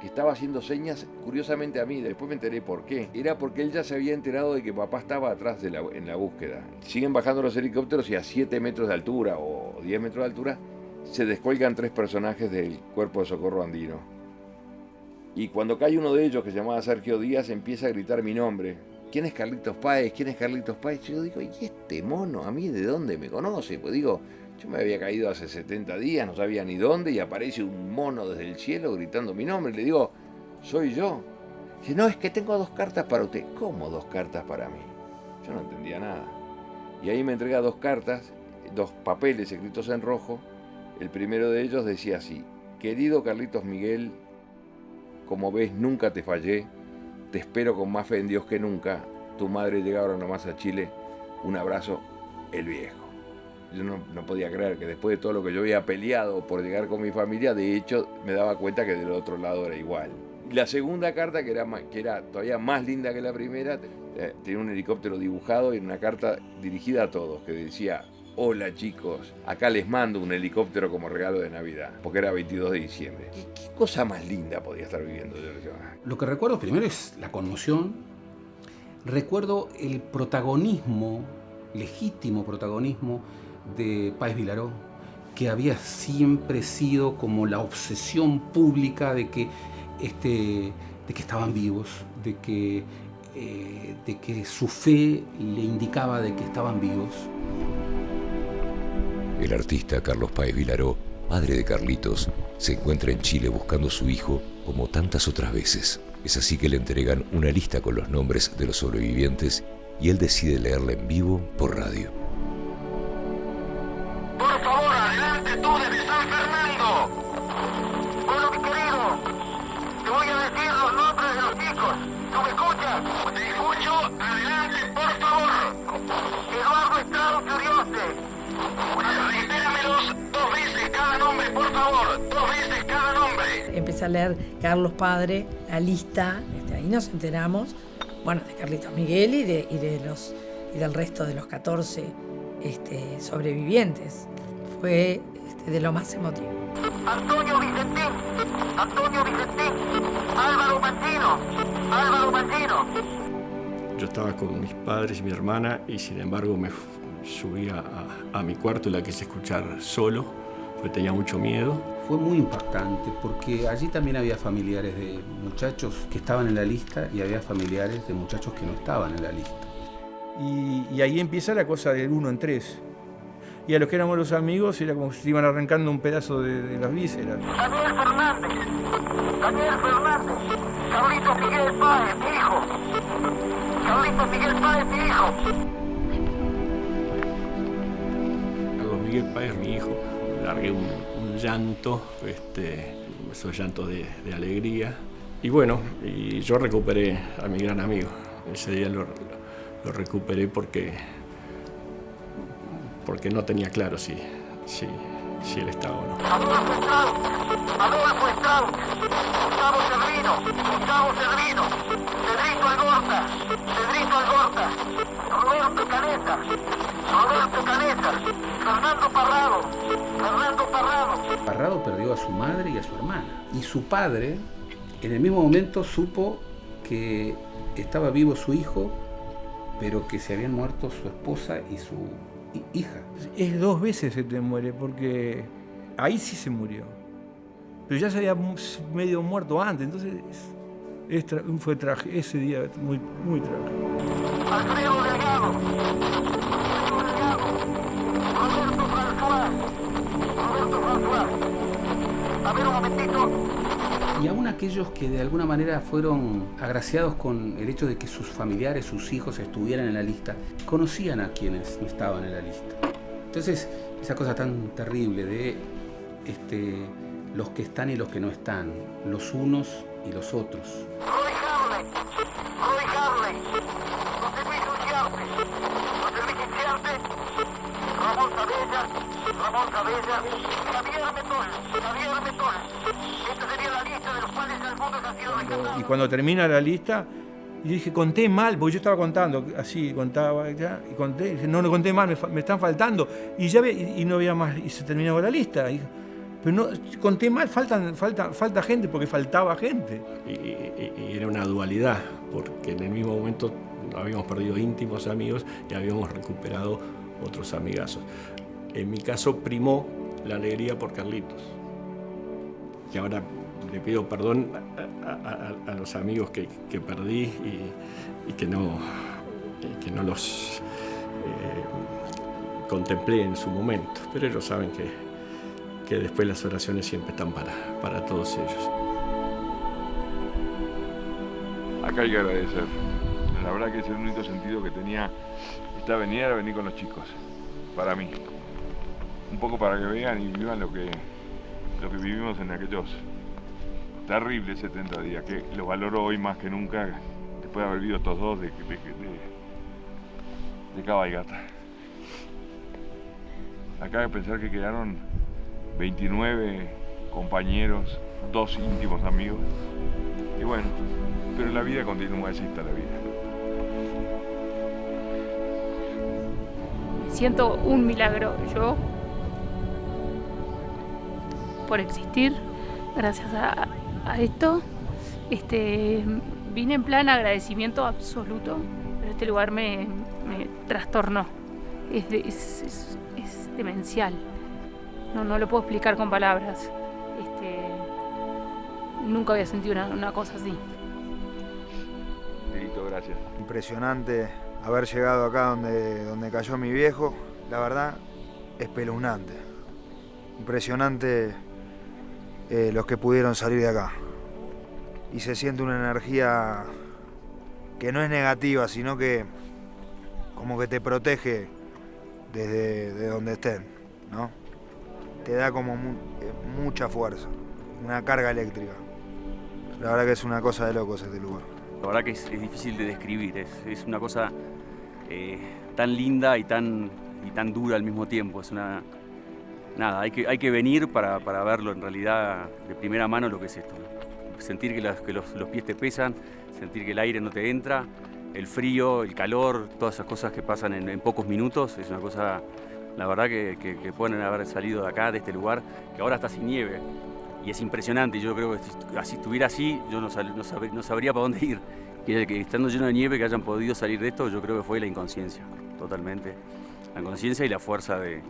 que estaba haciendo señas, curiosamente a mí, después me enteré por qué. Era porque él ya se había enterado de que papá estaba atrás en la búsqueda. Siguen bajando los helicópteros y a 7 metros de altura o 10 metros de altura se descuelgan 3 personajes del Cuerpo de Socorro Andino. Y cuando cae uno de ellos, que se llamaba Sergio Díaz, empieza a gritar mi nombre. ¿Quién es Carlitos Páez? ¿Quién es Carlitos Páez? Yo digo, ¿y este mono a mí de dónde me conoce? Pues digo, Yo me había caído hace 70 días, no sabía ni dónde, y aparece un mono desde el cielo gritando mi nombre. Le digo, soy yo. Dice, no, es que tengo 2 cartas para usted. ¿Cómo 2 cartas para mí? Yo no entendía nada. Y ahí me entrega 2 cartas, 2 papeles escritos en rojo. El primero de ellos decía así: querido Carlitos Miguel, como ves, nunca te fallé. Te espero con más fe en Dios que nunca. Tu madre llega ahora nomás a Chile. Un abrazo, el viejo. Yo no podía creer que después de todo lo que yo había peleado por llegar con mi familia, de hecho me daba cuenta que del otro lado era igual. Y la segunda carta, que era todavía más linda que la primera, tenía un helicóptero dibujado y una carta dirigida a todos, que decía: hola chicos, acá les mando un helicóptero como regalo de Navidad, porque era 22 de diciembre. ¿Qué cosa más linda podía estar viviendo yo? Lo que recuerdo primero es la conmoción. Recuerdo el protagonismo, legítimo protagonismo de Páez Vilaró, que había siempre sido como la obsesión pública de que estaban vivos, de que su fe le indicaba de que estaban vivos. El artista Carlos Páez Vilaró, padre de Carlitos, se encuentra en Chile buscando a su hijo como tantas otras veces. Es así que le entregan una lista con los nombres de los sobrevivientes y él decide leerla en vivo por radio. Por favor, adelante tú desde San Fernando. Bueno, mi querido, te voy a decir los nombres de los chicos. ¿Tú me escuchas? Te escucho. Adelante, por favor. Eduardo Estrado Furioste. Repítamelos 2 veces cada nombre, por favor. 2 veces cada nombre. Empecé a leer Carlos Padre, la lista. Ahí nos enteramos, bueno, de Carlitos Miguel y del resto de los 14 sobrevivientes. Fue de lo más emotivo. Antonio Vicentín, Álvaro Mangino. Yo estaba con mis padres y mi hermana y sin embargo me subí a mi cuarto y la quise escuchar solo, porque tenía mucho miedo. Fue muy impactante porque allí también había familiares de muchachos que estaban en la lista y había familiares de muchachos que no estaban en la lista. Y ahí empieza la cosa del 1 en 3. Y a los que éramos los amigos era como si se iban arrancando un pedazo de las vísceras. Daniel Fernández, Carlitos Miguel Páez, mi hijo. Carlos Miguel Páez, mi hijo, largué un llanto, esos llantos de alegría. Y bueno, y yo recuperé a mi gran amigo. Ese día lo recuperé porque no tenía claro si él estaba o no. Adolfo Estrado, Gustavo Cedrino, Cedrito Algorta, Roberto Caneta, Fernando Parrado. Parrado perdió a su madre y a su hermana. Y su padre, en el mismo momento, supo que estaba vivo su hijo, pero que se habían muerto su esposa y su hija. Es 2 veces se te muere, porque ahí sí se murió. Pero ya se había medio muerto antes, entonces fue trágico. Ese día muy, muy trágico. Alfredo Delgado, Roberto François. A ver un momentito. Y aún aquellos que de alguna manera fueron agraciados con el hecho de que sus familiares, sus hijos estuvieran en la lista, conocían a quienes no estaban en la lista. Entonces, esa cosa tan terrible de los que están y los que no están, los unos y los otros. Roy Harley, José Luis Inciarte, Ramón Cabella, Javier Metol. Esta sería la lista de los cuales el mundo ha sido rescatado. Y cuando termina la lista, y dije, conté mal, porque yo estaba contando, así contaba ya, y conté, y dije, no conté mal, me están faltando, y ya y no había más, y se terminaba la lista. Pero no, conté mal, falta gente, porque faltaba gente. Y era una dualidad, porque en el mismo momento habíamos perdido íntimos amigos y habíamos recuperado otros amigazos. En mi caso primó la alegría por Carlitos. Y ahora le pido perdón a los amigos que perdí y que no los contemplé en su momento, pero ellos saben que después las oraciones siempre están para todos ellos. Acá hay que agradecer. La verdad que es el único sentido que tenía esta avenida, era venir con los chicos, para mí. Un poco para que vean y vivan lo que vivimos en aquellos terribles 70 días, que lo valoro hoy más que nunca, después de haber vivido estos dos de cabalgata. Acá hay que pensar que quedaron 29 compañeros, 2 íntimos amigos, y bueno, pero la vida continúa, así está la vida. Siento un milagro yo por existir, gracias a esto. Vine en plan agradecimiento absoluto, pero este lugar me trastornó. Es demencial. No lo puedo explicar con palabras. Nunca había sentido una cosa así. Gracias. Impresionante haber llegado acá donde cayó mi viejo. La verdad, espeluznante. Impresionante los que pudieron salir de acá. Y se siente una energía que no es negativa, sino que como que te protege desde donde estén, ¿no? Te da como mucha fuerza, una carga eléctrica. La verdad que es una cosa de locos este lugar. La verdad que es difícil de describir, es una cosa tan linda y tan dura al mismo tiempo. Es nada, hay que venir para verlo en realidad de primera mano lo que es esto, ¿no? Sentir que los pies te pesan, sentir que el aire no te entra, el frío, el calor, todas esas cosas que pasan en pocos minutos, es una cosa, la verdad que pueden haber salido de acá, de este lugar, que ahora está sin nieve. Y es impresionante, yo creo que si estuviera así, yo no sabría para dónde ir. Que estando lleno de nieve, que hayan podido salir de esto, yo creo que fue la inconsciencia, totalmente. La inconsciencia y la fuerza de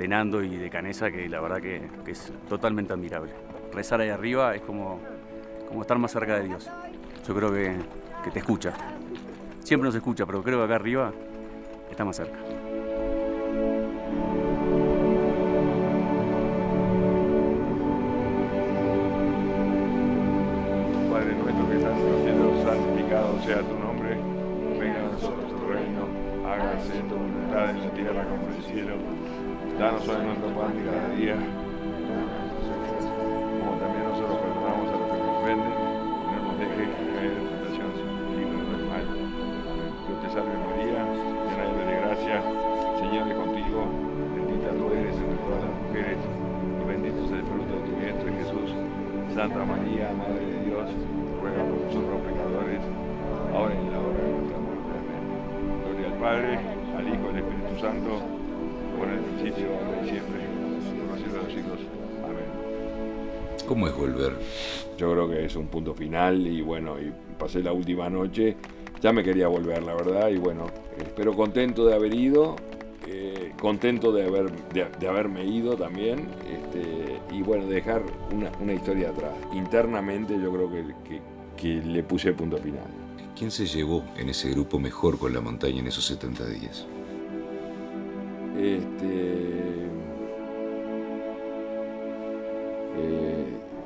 Nando y de Canesa, que la verdad que es totalmente admirable. Rezar ahí arriba es como estar más cerca de Dios. Yo creo que te escucha. Siempre nos escucha, pero creo que acá arriba está más cerca. Padre nuestro que estás en los cielos, santificado sea tu nombre, venga a nosotros tu reino, hágase tu voluntad en la tierra como en el cielo. Danos hoy nuestro pan de cada día, como también nosotros perdonamos a los que nos ofenden, y no nos dejes caer en tentación, líbranos del mal. Dios te salve María, llena eres de gracia, el Señor es contigo, bendita tú eres entre todas las mujeres, y bendito es el fruto de tu vientre Jesús. Santa María, Madre de Dios, ruega por nosotros pecadores, ahora y en la hora de nuestra muerte. Amén. Gloria al Padre, al Hijo y al Espíritu Santo, como en el principio, ahora y siempre, por los siglos de los siglos. Amén. ¿Cómo es volver? Yo creo que es un punto final y bueno, y pasé la última noche, ya me quería volver, la verdad, y bueno, pero contento de haber ido, contento de haberme ido también, y bueno, dejar una historia atrás. Internamente yo creo que le puse punto final. ¿Quién se llevó en ese grupo mejor con la montaña en esos 70 días?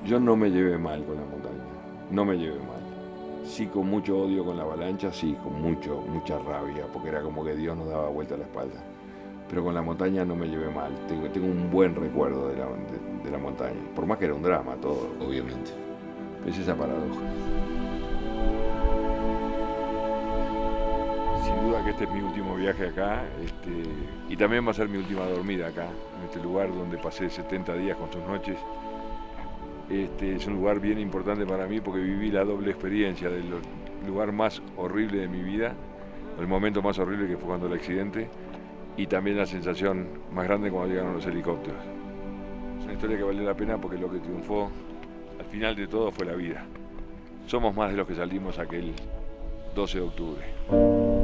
Yo no me llevé mal con la montaña, no me llevé mal. Sí, con mucho odio con la avalancha, sí, con mucha rabia, porque era como que Dios nos daba vuelta a la espalda. Pero con la montaña no me llevé mal, tengo un buen recuerdo de la montaña, por más que era un drama todo. Obviamente. Es esa paradoja. Sin duda que este es mi último viaje acá, y también va a ser mi última dormida acá, en este lugar donde pasé 70 días con sus noches. Es un lugar bien importante para mí porque viví la doble experiencia del lugar más horrible de mi vida, el momento más horrible que fue cuando el accidente, y también la sensación más grande cuando llegaron los helicópteros. Es una historia que vale la pena porque lo que triunfó al final de todo fue la vida. Somos más de los que salimos aquel 12 de octubre.